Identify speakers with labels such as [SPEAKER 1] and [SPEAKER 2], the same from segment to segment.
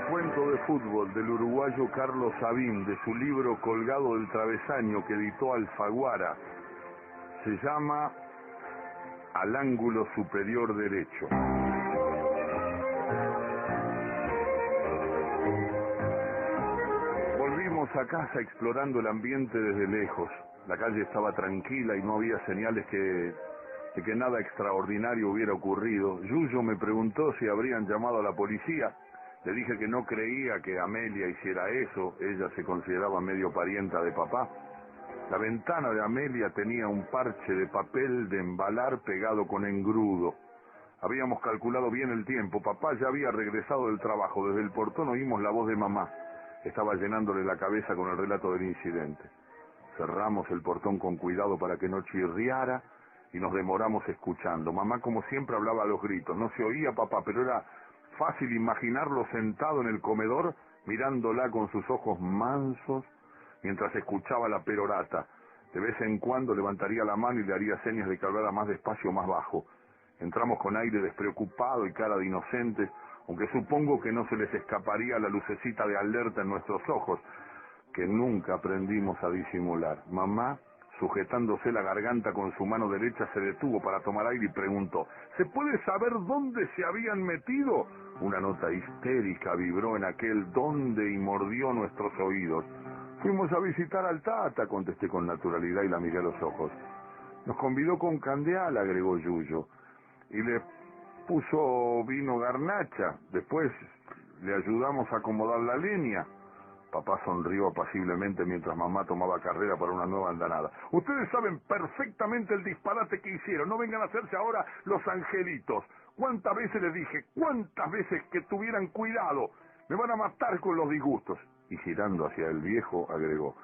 [SPEAKER 1] Cuento de fútbol del uruguayo Carlos Sabín, de su libro Colgado del Travesaño, que editó Alfaguara. Se llama Al ángulo superior derecho. Volvimos a casa explorando el ambiente desde lejos. La calle estaba tranquila y no había señales de que nada extraordinario hubiera ocurrido. Yuyo me preguntó si habrían llamado a la policía. Le dije que no creía que Amelia hiciera eso. Ella se consideraba medio parienta de papá. La ventana de Amelia tenía un parche de papel de embalar pegado con engrudo. Habíamos calculado bien el tiempo. Papá ya había regresado del trabajo. Desde el portón oímos la voz de mamá. Estaba llenándole la cabeza con el relato del incidente. Cerramos el portón con cuidado para que no chirriara y nos demoramos escuchando. Mamá, como siempre, hablaba a los gritos. No se oía papá, pero era fácil imaginarlo sentado en el comedor mirándola con sus ojos mansos mientras escuchaba la perorata. De vez en cuando levantaría la mano y le haría señas de que hablara más despacio o más bajo. Entramos con aire despreocupado y cara de inocentes, aunque supongo que no se les escaparía la lucecita de alerta en nuestros ojos, que nunca aprendimos a disimular. Mamá, sujetándose la garganta con su mano derecha, se detuvo para tomar aire y preguntó: ¿se puede saber dónde se habían metido? Una nota histérica vibró en aquel dónde y mordió nuestros oídos. Fuimos a visitar al Tata, contesté con naturalidad y la miré a los ojos. Nos convidó con candeal, agregó Yuyo, y le puso vino garnacha. Después le ayudamos a acomodar la leña. Papá sonrió apaciblemente mientras mamá tomaba carrera para una nueva andanada. Ustedes saben perfectamente el disparate que hicieron. No vengan a hacerse ahora los angelitos. ¿Cuántas veces les dije? ¿Cuántas veces que tuvieran cuidado? Me van a matar con los disgustos. Y girando hacia el viejo, agregó: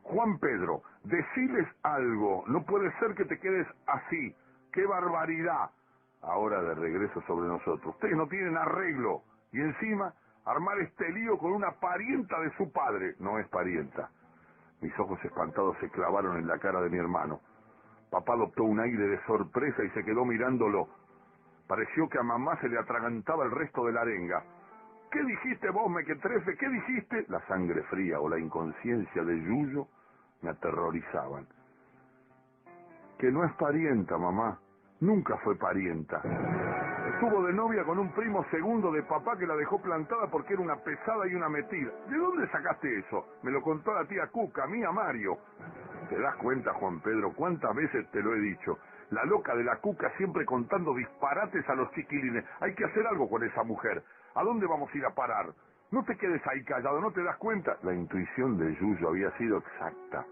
[SPEAKER 1] Juan Pedro, deciles algo. No puede ser que te quedes así. ¡Qué barbaridad! Ahora de regreso sobre nosotros. Ustedes no tienen arreglo. Y encima, armar este lío con una parienta de su padre. No es parienta. Mis ojos espantados se clavaron en la cara de mi hermano. Papá adoptó un aire de sorpresa y se quedó mirándolo. Pareció que a mamá se le atragantaba el resto de la arenga. ¿Qué dijiste vos, mequetrefe? ¿Qué dijiste? La sangre fría o la inconsciencia de Yuyo me aterrorizaban. Que no es parienta, mamá. Nunca fue parienta. Estuvo de novia con un primo segundo de papá que la dejó plantada porque era una pesada y una metida. ¿De dónde sacaste eso? Me lo contó la tía Cuca, mía Mario. ¿Te das cuenta, Juan Pedro? ¿Cuántas veces te lo he dicho? La loca de la Cuca siempre contando disparates a los chiquilines. Hay que hacer algo con esa mujer. ¿A dónde vamos a ir a parar? No te quedes ahí callado, ¿no te das cuenta? La intuición de Yuyo había sido exacta.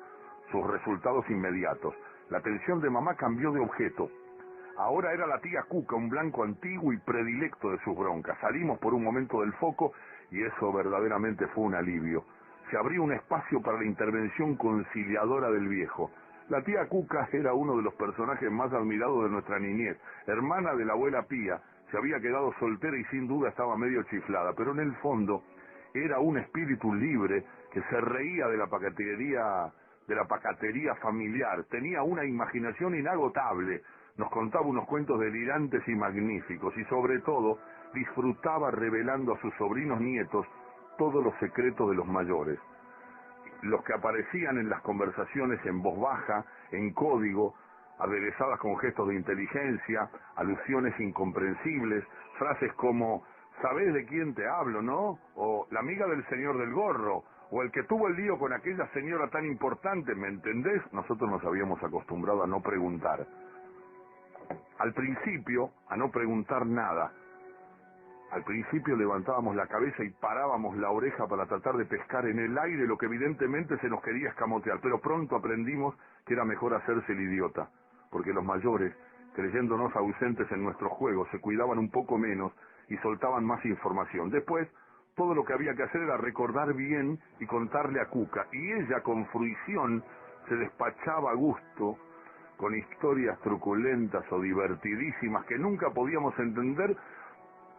[SPEAKER 1] Sus resultados inmediatos. La atención de mamá cambió de objeto. Ahora era la tía Cuca, un blanco antiguo y predilecto de sus broncas. Salimos por un momento del foco y eso verdaderamente fue un alivio. Se abrió un espacio para la intervención conciliadora del viejo. La tía Cuca era uno de los personajes más admirados de nuestra niñez. Hermana de la abuela Pía, se había quedado soltera y sin duda estaba medio chiflada, pero en el fondo era un espíritu libre que se reía de la pacatería familiar. Tenía una imaginación inagotable. Nos contaba unos cuentos delirantes y magníficos y sobre todo disfrutaba revelando a sus sobrinos nietos todos los secretos de los mayores. Los que aparecían en las conversaciones en voz baja, en código, aderezadas con gestos de inteligencia, alusiones incomprensibles, frases como ¿sabés de quién te hablo, no? O la amiga del señor del gorro, o el que tuvo el lío con aquella señora tan importante, ¿me entendés? Nosotros nos habíamos acostumbrado a no preguntar. Al principio, a no preguntar nada. Al principio levantábamos la cabeza y parábamos la oreja para tratar de pescar en el aire lo que evidentemente se nos quería escamotear, pero pronto aprendimos que era mejor hacerse el idiota, porque los mayores, creyéndonos ausentes en nuestros juegos, se cuidaban un poco menos y soltaban más información. Después, todo lo que había que hacer era recordar bien y contarle a Cuca, y ella con fruición se despachaba a gusto con historias truculentas o divertidísimas que nunca podíamos entender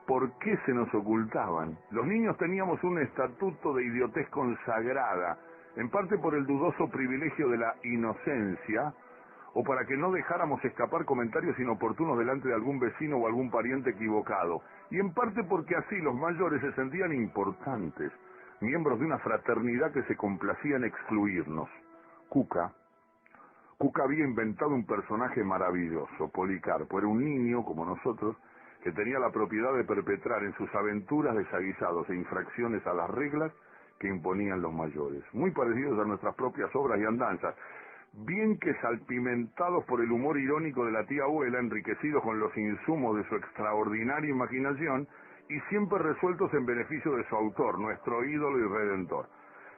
[SPEAKER 1] por qué se nos ocultaban. Los niños teníamos un estatuto de idiotez consagrada, en parte por el dudoso privilegio de la inocencia, o para que no dejáramos escapar comentarios inoportunos delante de algún vecino o algún pariente equivocado, y en parte porque así los mayores se sentían importantes, miembros de una fraternidad que se complacía en excluirnos. Cuca había inventado un personaje maravilloso, Policarpo. Era un niño, como nosotros, que tenía la propiedad de perpetrar en sus aventuras desaguisados e infracciones a las reglas que imponían los mayores, muy parecidos a nuestras propias obras y andanzas, bien que salpimentados por el humor irónico de la tía abuela, enriquecidos con los insumos de su extraordinaria imaginación y siempre resueltos en beneficio de su autor, nuestro ídolo y redentor.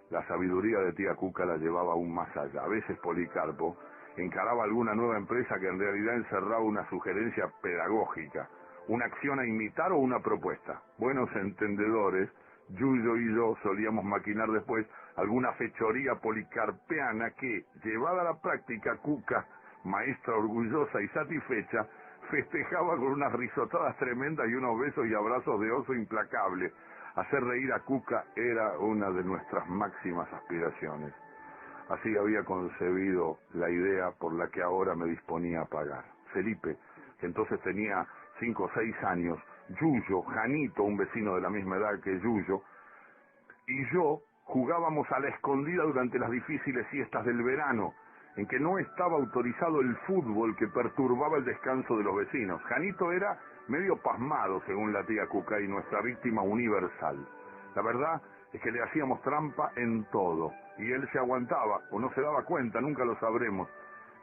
[SPEAKER 1] La sabiduría de tía Cuca la llevaba aún más allá. A veces Policarpo encaraba alguna nueva empresa que en realidad encerraba una sugerencia pedagógica, una acción a imitar o una propuesta. Buenos entendedores, Yuyo y yo solíamos maquinar después alguna fechoría policarpeana que, llevada a la práctica, Cuca, maestra orgullosa y satisfecha, festejaba con unas risotadas tremendas y unos besos y abrazos de oso implacable. Hacer reír a Cuca era una de nuestras máximas aspiraciones. Así había concebido la idea por la que ahora me disponía a pagar. Felipe, que entonces tenía 5 o 6 años, Yuyo, Janito, un vecino de la misma edad que Yuyo, y yo jugábamos a la escondida durante las difíciles siestas del verano, en que no estaba autorizado el fútbol que perturbaba el descanso de los vecinos. Janito era medio pasmado, según la tía Cuca, y nuestra víctima universal. La verdad es que le hacíamos trampa en todo, y él se aguantaba, o no se daba cuenta, nunca lo sabremos.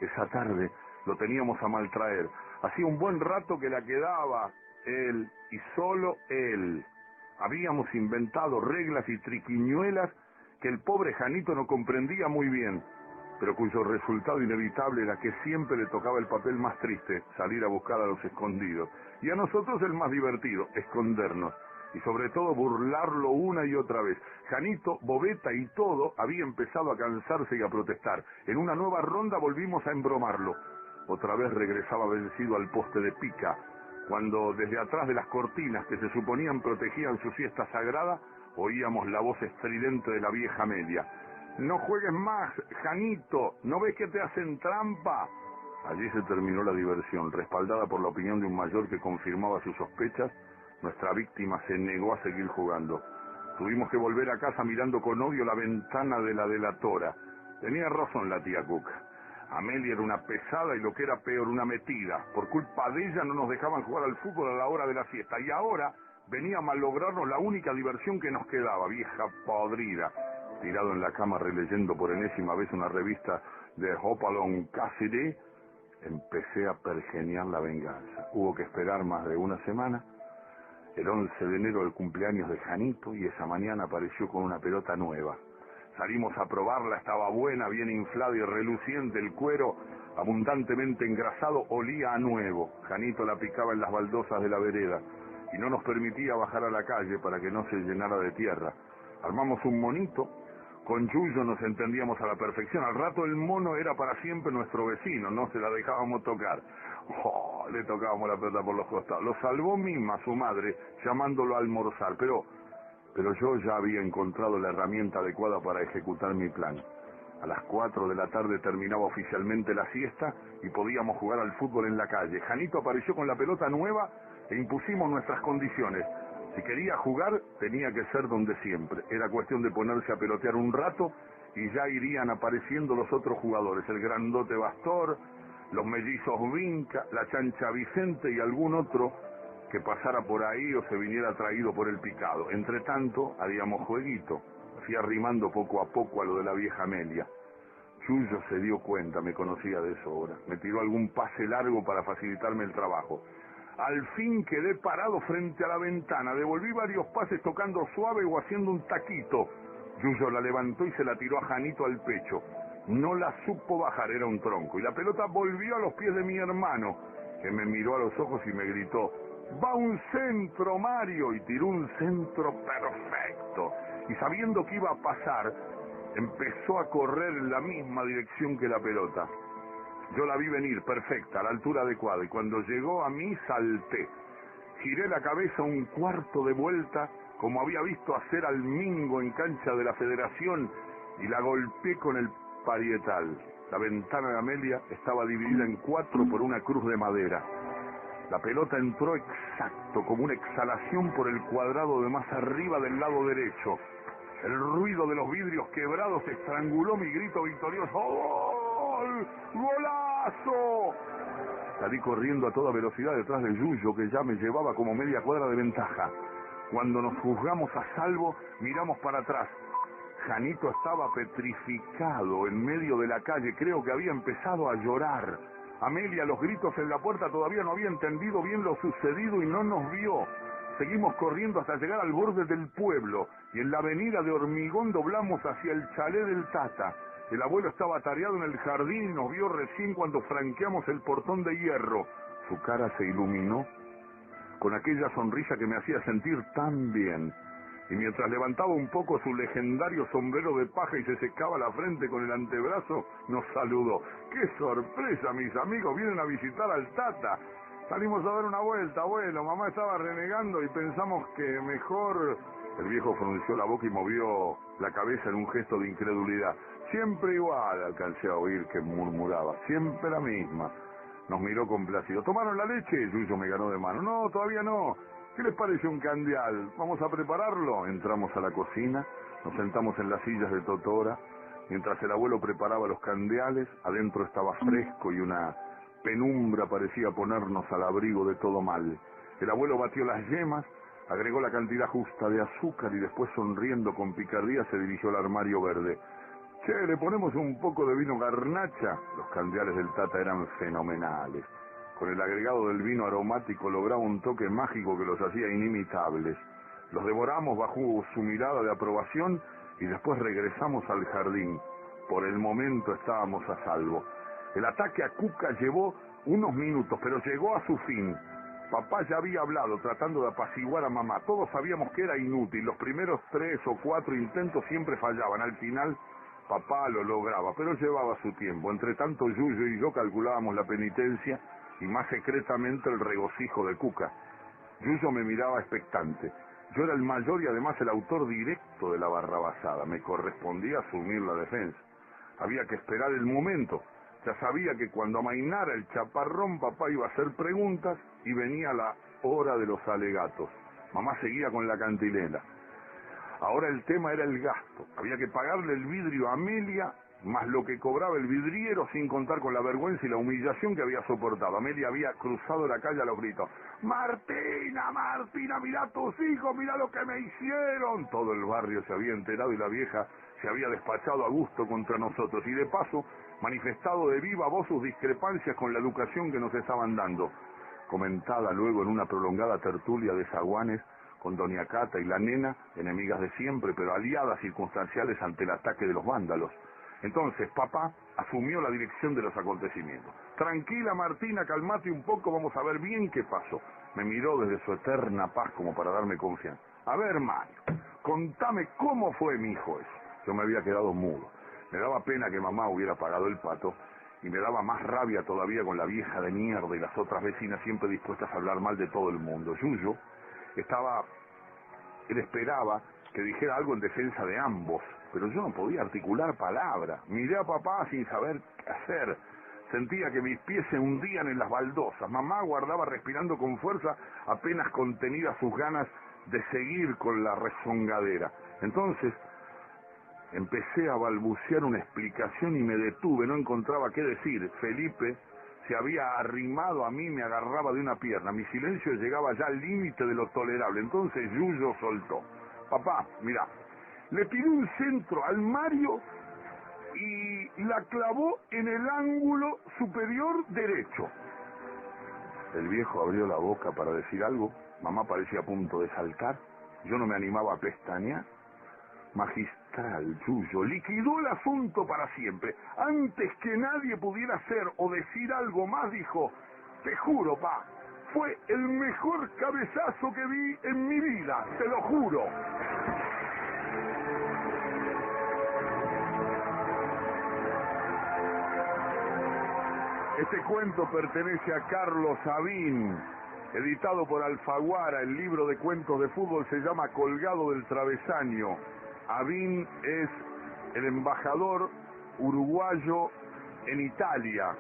[SPEAKER 1] Esa tarde lo teníamos a maltraer. Hacía un buen rato que la quedaba él, y solo él. Habíamos inventado reglas y triquiñuelas que el pobre Janito no comprendía muy bien, pero cuyo resultado inevitable era que siempre le tocaba el papel más triste, salir a buscar a los escondidos, y a nosotros el más divertido, escondernos, y sobre todo burlarlo una y otra vez. Janito, bobeta y todo, había empezado a cansarse y a protestar. En una nueva ronda volvimos a embromarlo. Otra vez regresaba vencido al poste de pica, cuando desde atrás de las cortinas que se suponían protegían su siesta sagrada, oíamos la voz estridente de la vieja Amelia. «No juegues más, Janito, ¿no ves que te hacen trampa?» Allí se terminó la diversión. Respaldada por la opinión de un mayor que confirmaba sus sospechas, nuestra víctima se negó a seguir jugando. Tuvimos que volver a casa mirando con odio la ventana de la delatora. Tenía razón la tía Cuca. Amelia era una pesada y, lo que era peor, una metida. Por culpa de ella no nos dejaban jugar al fútbol a la hora de la siesta, y ahora venía a malograrnos la única diversión que nos quedaba, vieja podrida. Tirado en la cama releyendo por enésima vez una revista de Hopalong Cassidy, empecé a pergeñar la venganza. Hubo que esperar más de una semana. El 11 de enero, el cumpleaños de Janito, y esa mañana apareció con una pelota nueva. Salimos a probarla, estaba buena, bien inflada y reluciente, el cuero abundantemente engrasado olía a nuevo. Janito la picaba en las baldosas de la vereda y no nos permitía bajar a la calle para que no se llenara de tierra. Armamos un monito, con Yuyo nos entendíamos a la perfección. Al rato el mono era para siempre nuestro vecino, no se la dejábamos tocar. Le tocábamos la pelota por los costados. Lo salvó misma su madre, llamándolo a almorzar, pero yo ya había encontrado la herramienta adecuada para ejecutar mi plan. A las 4 de la tarde terminaba oficialmente la siesta y podíamos jugar al fútbol en la calle. Janito apareció con la pelota nueva e impusimos nuestras condiciones. Si quería jugar, tenía que ser donde siempre. Era cuestión de ponerse a pelotear un rato y ya irían apareciendo los otros jugadores. El grandote Bastor, los mellizos Vinca, la chancha Vicente y algún otro que pasara por ahí o se viniera traído por el picado. Entre tanto, haríamos jueguito. Fui arrimando poco a poco a lo de la vieja Amelia. Yuyo se dio cuenta, me conocía de sobra. Me tiró algún pase largo para facilitarme el trabajo. Al fin quedé parado frente a la ventana. Devolví varios pases tocando suave o haciendo un taquito. Yuyo la levantó y se la tiró a Janito al pecho. No la supo bajar, era un tronco. Y la pelota volvió a los pies de mi hermano, que me miró a los ojos y me gritó: «Va un centro, Mario», y tiró un centro perfecto. Y sabiendo que iba a pasar, empezó a correr en la misma dirección que la pelota. Yo la vi venir perfecta, a la altura adecuada, y cuando llegó a mí salté. Giré la cabeza un cuarto de vuelta, como había visto hacer al Mingo en cancha de la Federación, y la golpeé con el parietal. La ventana de Amelia estaba dividida en 4 por una cruz de madera. La pelota entró exacto, como una exhalación por el cuadrado de más arriba del lado derecho. El ruido de los vidrios quebrados estranguló mi grito victorioso. ¡Gol! ¡Golazo! Salí corriendo a toda velocidad detrás de Yuyo, que ya me llevaba como media cuadra de ventaja. Cuando nos juzgamos a salvo, miramos para atrás. Janito estaba petrificado en medio de la calle, creo que había empezado a llorar. Amelia, los gritos en la puerta, todavía no había entendido bien lo sucedido y no nos vio. Seguimos corriendo hasta llegar al borde del pueblo y en la avenida de Hormigón doblamos hacia el chalet del Tata. El abuelo estaba atareado en el jardín y nos vio recién cuando franqueamos el portón de hierro. Su cara se iluminó con aquella sonrisa que me hacía sentir tan bien. Y mientras levantaba un poco su legendario sombrero de paja y se secaba la frente con el antebrazo, nos saludó. ¡Qué sorpresa, mis amigos! Vienen a visitar al Tata. Salimos a dar una vuelta, abuelo. Mamá estaba renegando y pensamos que mejor... El viejo frunció la boca y movió la cabeza en un gesto de incredulidad. Siempre igual, alcancé a oír que murmuraba. Siempre la misma. Nos miró complacido. ¿Tomaron la leche? Yuyo me ganó de mano. No, todavía no. ¿Qué les parece un candial? ¿Vamos a prepararlo? Entramos a la cocina, nos sentamos en las sillas de totora. Mientras el abuelo preparaba los candiales, adentro estaba fresco y una penumbra parecía ponernos al abrigo de todo mal. El abuelo batió las yemas, agregó la cantidad justa de azúcar y después, sonriendo con picardía, se dirigió al armario verde. Che, ¿le ponemos un poco de vino garnacha? Los candiales del Tata eran fenomenales. Con el agregado del vino aromático lograba un toque mágico que los hacía inimitables. Los devoramos bajo su mirada de aprobación y después regresamos al jardín. Por el momento estábamos a salvo. El ataque a Cuca llevó unos minutos, pero llegó a su fin. Papá ya había hablado tratando de apaciguar a mamá. Todos sabíamos que era inútil. Los primeros 3 o 4 intentos siempre fallaban. Al final, papá lo lograba, pero llevaba su tiempo. Entre tanto, Yuyo y yo calculábamos la penitencia y más secretamente el regocijo de Cuca. Yuyo me miraba expectante. Yo era el mayor y además el autor directo de la barrabasada. Me correspondía asumir la defensa. Había que esperar el momento. Ya sabía que cuando amainara el chaparrón, papá iba a hacer preguntas y venía la hora de los alegatos. Mamá seguía con la cantilena. Ahora el tema era el gasto. Había que pagarle el vidrio a Amelia, más lo que cobraba el vidriero, sin contar con la vergüenza y la humillación que había soportado. Amelia había cruzado la calle a los gritos. ¡Martina, Martina, mirá a tus hijos, mirá lo que me hicieron! Todo el barrio se había enterado y la vieja se había despachado a gusto contra nosotros y de paso manifestado de viva voz sus discrepancias con la educación que nos estaban dando. Comentada luego en una prolongada tertulia de zaguanes con doña Cata y la nena, enemigas de siempre, pero aliadas circunstanciales ante el ataque de los vándalos. Entonces papá asumió la dirección de los acontecimientos. Tranquila, Martina, calmate un poco, vamos a ver bien qué pasó. Me miró desde su eterna paz como para darme confianza. A ver, Mario, contame cómo fue mi hijo eso. Yo me había quedado mudo. Me daba pena que mamá hubiera pagado el pato y me daba más rabia todavía con la vieja de mierda y las otras vecinas siempre dispuestas a hablar mal de todo el mundo. Yuyo él esperaba que dijera algo en defensa de ambos, pero yo no podía articular palabra. Miré a papá sin saber qué hacer. Sentía que mis pies se hundían en las baldosas. Mamá guardaba respirando con fuerza, apenas contenidas sus ganas de seguir con la rezongadera. Entonces empecé a balbucear una explicación y me detuve, no encontraba qué decir. Felipe se había arrimado a mí, me agarraba de una pierna. Mi silencio llegaba ya al límite de lo tolerable. Entonces Yuyo soltó. Papá, mirá, le pidió un centro al Mario y la clavó en el ángulo superior derecho. El viejo abrió la boca para decir algo. Mamá parecía a punto de saltar. Yo no me animaba a pestañear. Magistral, Yuyo, liquidó el asunto para siempre. Antes que nadie pudiera hacer o decir algo más, dijo: te juro, pa, fue el mejor cabezazo que vi en mi vida, te lo juro. Este cuento pertenece a Carlos Sabín, editado por Alfaguara. El libro de cuentos de fútbol se llama Colgado del Travesaño. Avín es el embajador uruguayo en Italia.